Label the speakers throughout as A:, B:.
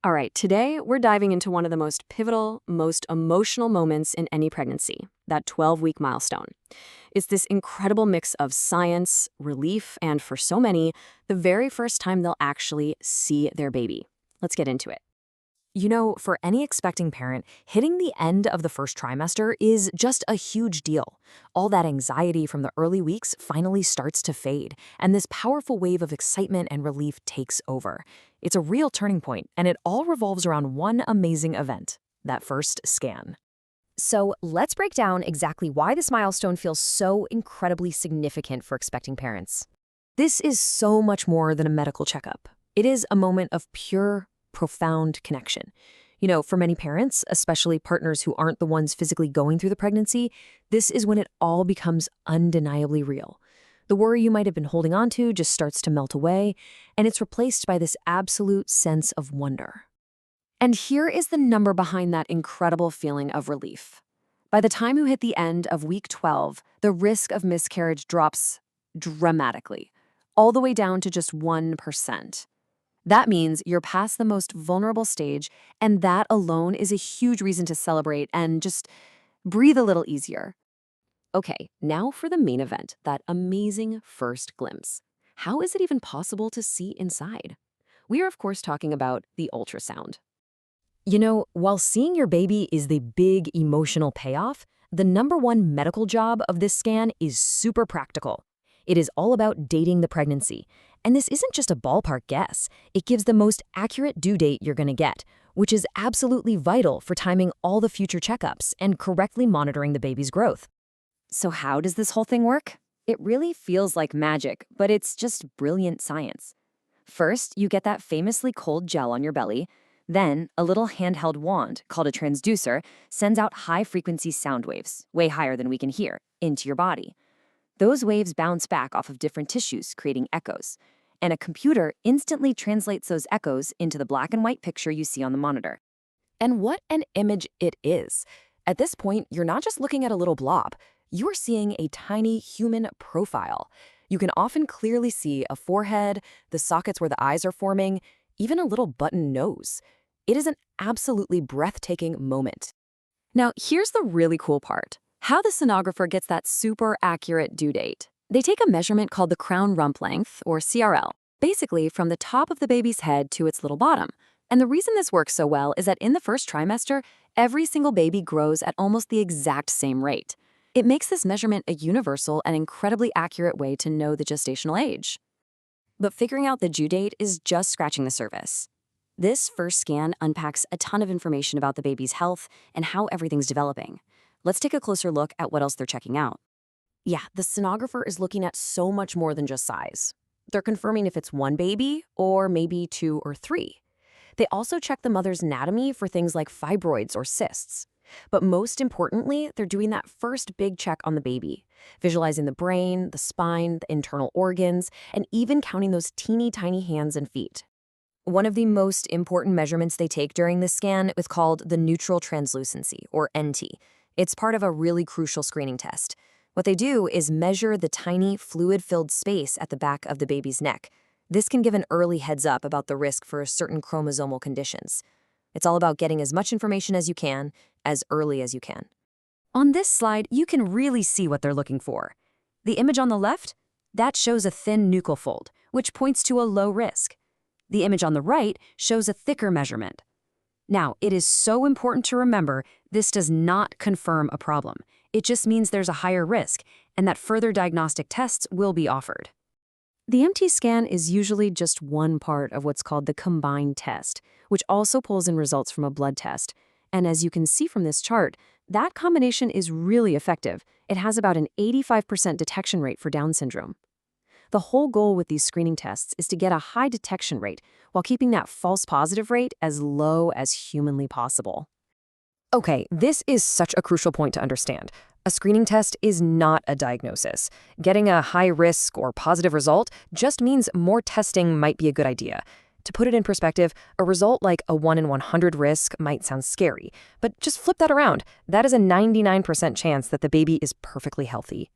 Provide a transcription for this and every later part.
A: All right, today we're diving into one of the most pivotal, most emotional moments in any pregnancy, that 12-week milestone. It's this incredible mix of science, relief, and for so many, the very first time they'll actually see their baby. Let's get into it.
B: You know, for any expecting parent, hitting the end of the first trimester is just a huge deal. All that anxiety from the early weeks finally starts to fade, and this powerful wave of excitement and relief takes over. It's a real turning point, and it all revolves around one amazing event, that first scan. So let's break down exactly why this milestone feels so incredibly significant for expecting parents. This is so much more than a medical checkup. It is a moment of pure, profound connection. You know, for many parents, especially partners who aren't the ones physically going through the pregnancy, this is when it all becomes undeniably real. The worry you might have been holding on to just starts to melt away, and it's replaced by this absolute sense of wonder. And here is the number behind that incredible feeling of relief. By the time you hit the end of week 12, the risk of miscarriage drops dramatically, all the way down to just 1%. That means you're past the most vulnerable stage, and that alone is a huge reason to celebrate and just breathe a little easier. Okay, now for the main event, that amazing first glimpse. How is it even possible to see inside? We are, of course, talking about the ultrasound. You know, while seeing your baby is the big emotional payoff, the number one medical job of this scan is super practical. It is all about dating the pregnancy. And this isn't just a ballpark guess. It gives the most accurate due date you're going to get, which is absolutely vital for timing all the future checkups and correctly monitoring the baby's growth.
A: So how does this whole thing work? It really feels like magic, but it's just brilliant science. First, you get that famously cold gel on your belly. Then, a little handheld wand, called a transducer, sends out high-frequency sound waves, way higher than we can hear, into your body. Those waves bounce back off of different tissues, creating echoes. And a computer instantly translates those echoes into the black and white picture you see on the monitor.
B: And what an image it is. At this point, you're not just looking at a little blob. You're seeing a tiny human profile. You can often clearly see a forehead, the sockets where the eyes are forming, even a little button nose. It is an absolutely breathtaking moment.
A: Now, here's the really cool part. How the sonographer gets that super accurate due date. They take a measurement called the crown-rump length, or CRL, basically from the top of the baby's head to its little bottom. And the reason this works so well is that in the first trimester, every single baby grows at almost the exact same rate. It makes this measurement a universal and incredibly accurate way to know the gestational age. But figuring out the due date is just scratching the surface. This first scan unpacks a ton of information about the baby's health and how everything's developing. Let's take a closer look at what else they're checking out.
B: Yeah, the sonographer is looking at so much more than just size. They're confirming if it's one baby or maybe two or three. They also check the mother's anatomy for things like fibroids or cysts. But most importantly, they're doing that first big check on the baby, visualizing the brain, the spine, the internal organs, and even counting those teeny tiny hands and feet. One of the most important measurements they take during this scan is called the neutral translucency, or NT. It's part of a really crucial screening test. What they do is measure the tiny, fluid-filled space at the back of the baby's neck. This can give an early heads up about the risk for certain chromosomal conditions. It's all about getting as much information as you can, as early as you can. On this slide, you can really see what they're looking for. The image on the left, that shows a thin nuchal fold, which points to a low risk. The image on the right shows a thicker measurement. Now, it is so important to remember this does not confirm a problem. It just means there's a higher risk and that further diagnostic tests will be offered. The MT scan is usually just one part of what's called the combined test, which also pulls in results from a blood test. And as you can see from this chart, that combination is really effective. It has about an 85% detection rate for Down syndrome. The whole goal with these screening tests is to get a high detection rate while keeping that false positive rate as low as humanly possible. Okay, this is such a crucial point to understand. A screening test is not a diagnosis. Getting a high risk or positive result just means more testing might be a good idea. To put it in perspective, a result like a 1 in 100 risk might sound scary, but just flip that around. That is a 99% chance that the baby is perfectly healthy.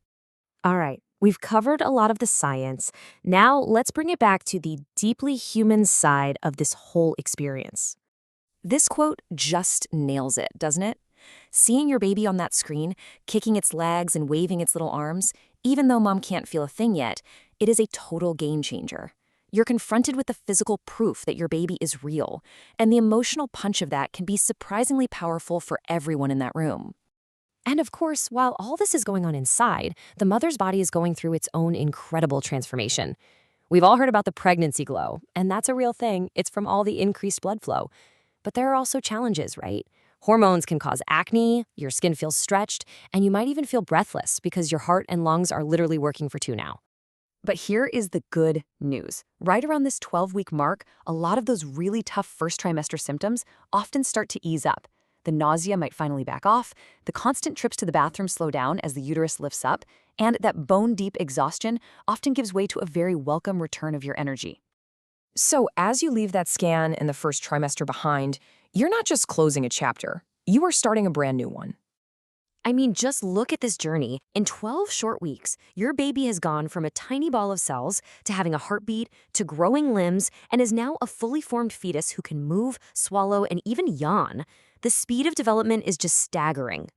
B: All right, we've covered a lot of the science. Now let's bring it back to the deeply human side of this whole experience. This quote just nails it, doesn't it? Seeing your baby on that screen, kicking its legs and waving its little arms, even though mom can't feel a thing yet, it is a total game changer. You're confronted with the physical proof that your baby is real, and the emotional punch of that can be surprisingly powerful for everyone in that room. And of course, while all this is going on inside, the mother's body is going through its own incredible transformation. We've all heard about the pregnancy glow, and that's a real thing. It's from all the increased blood flow. But there are also challenges, right? Hormones can cause acne, your skin feels stretched, and you might even feel breathless because your heart and lungs are literally working for two now.
A: But here is the good news. Right around this 12-week mark, a lot of those really tough first trimester symptoms often start to ease up. The nausea might finally back off, the constant trips to the bathroom slow down as the uterus lifts up, and that bone-deep exhaustion often gives way to a very welcome return of your energy.
C: So as you leave that scan and the first trimester behind, you're not just closing a chapter, you are starting a brand new one.
B: I mean, just look at this journey. In 12 short weeks, your baby has gone from a tiny ball of cells to having a heartbeat to growing limbs and is now a fully formed fetus who can move, swallow, and even yawn. The speed of development is just staggering.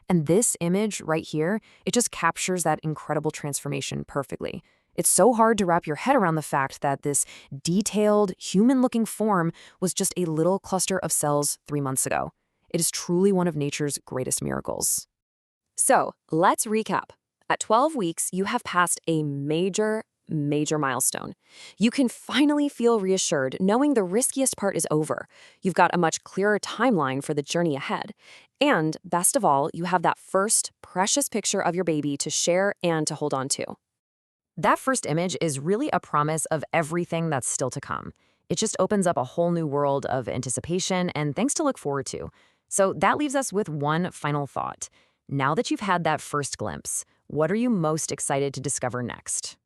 C: And this image right here, it just captures that incredible transformation perfectly. It's so hard to wrap your head around the fact that this detailed, human-looking form was just a little cluster of cells 3 months ago. It is truly one of nature's greatest miracles.
A: So, let's recap. At 12 weeks, you have passed a major milestone. You can finally feel reassured knowing the riskiest part is over. You've got a much clearer timeline for the journey ahead. And, best of all, you have that first precious picture of your baby to share and to hold on to.
C: That first image is really a promise of everything that's still to come. It just opens up a whole new world of anticipation and things to look forward to. So that leaves us with one final thought. Now that you've had that first glimpse, what are you most excited to discover next?